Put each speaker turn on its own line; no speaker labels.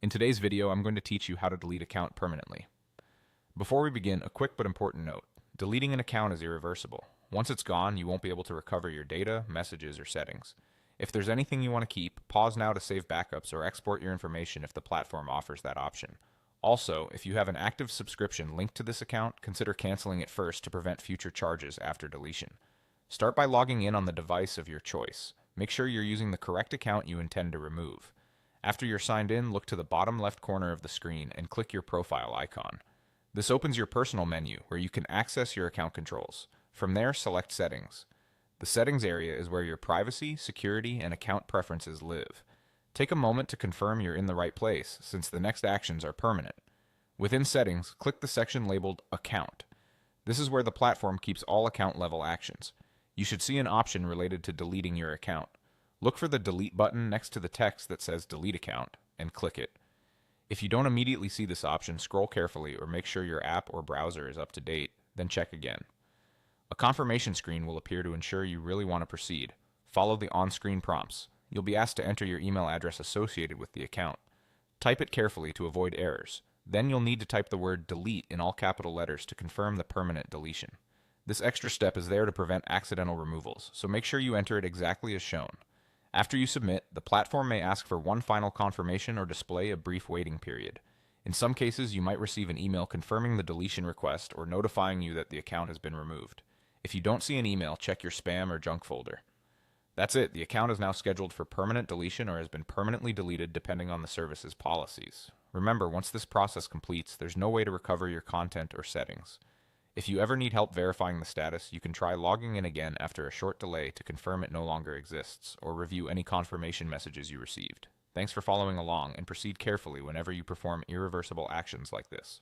In today's video, I'm going to teach you how to delete account permanently. Before we begin, a quick but important note. Deleting an account is irreversible. Once it's gone, you won't be able to recover your data, messages, or settings. If there's anything you want to keep, pause now to save backups or export your information if the platform offers that option. Also, if you have an active subscription linked to this account, consider canceling it first to prevent future charges after deletion. Start by logging in on the device of your choice. Make sure you're using the correct account you intend to remove. After you're signed in, look to the bottom left corner of the screen and click your profile icon. This opens your personal menu where you can access your account controls. From there, select Settings. The Settings area is where your privacy, security, and account preferences live. Take a moment to confirm you're in the right place, since the next actions are permanent. Within Settings, click the section labeled Account. This is where the platform keeps all account-level actions. You should see an option related to deleting your account. Look for the Delete button next to the text that says Delete Account, and click it. If you don't immediately see this option, scroll carefully or make sure your app or browser is up to date, then check again. A confirmation screen will appear to ensure you really want to proceed. Follow the on-screen prompts. You'll be asked to enter your email address associated with the account. Type it carefully to avoid errors. Then you'll need to type the word delete in all capital letters to confirm the permanent deletion. This extra step is there to prevent accidental removals, so make sure you enter it exactly as shown. After you submit, the platform may ask for one final confirmation or display a brief waiting period. In some cases, you might receive an email confirming the deletion request or notifying you that the account has been removed. If you don't see an email, check your spam or junk folder. That's it. The account is now scheduled for permanent deletion or has been permanently deleted depending on the service's policies. Remember, once this process completes, there's no way to recover your content or settings. If you ever need help verifying the status, you can try logging in again after a short delay to confirm it no longer exists, or review any confirmation messages you received. Thanks for following along, and proceed carefully whenever you perform irreversible actions like this.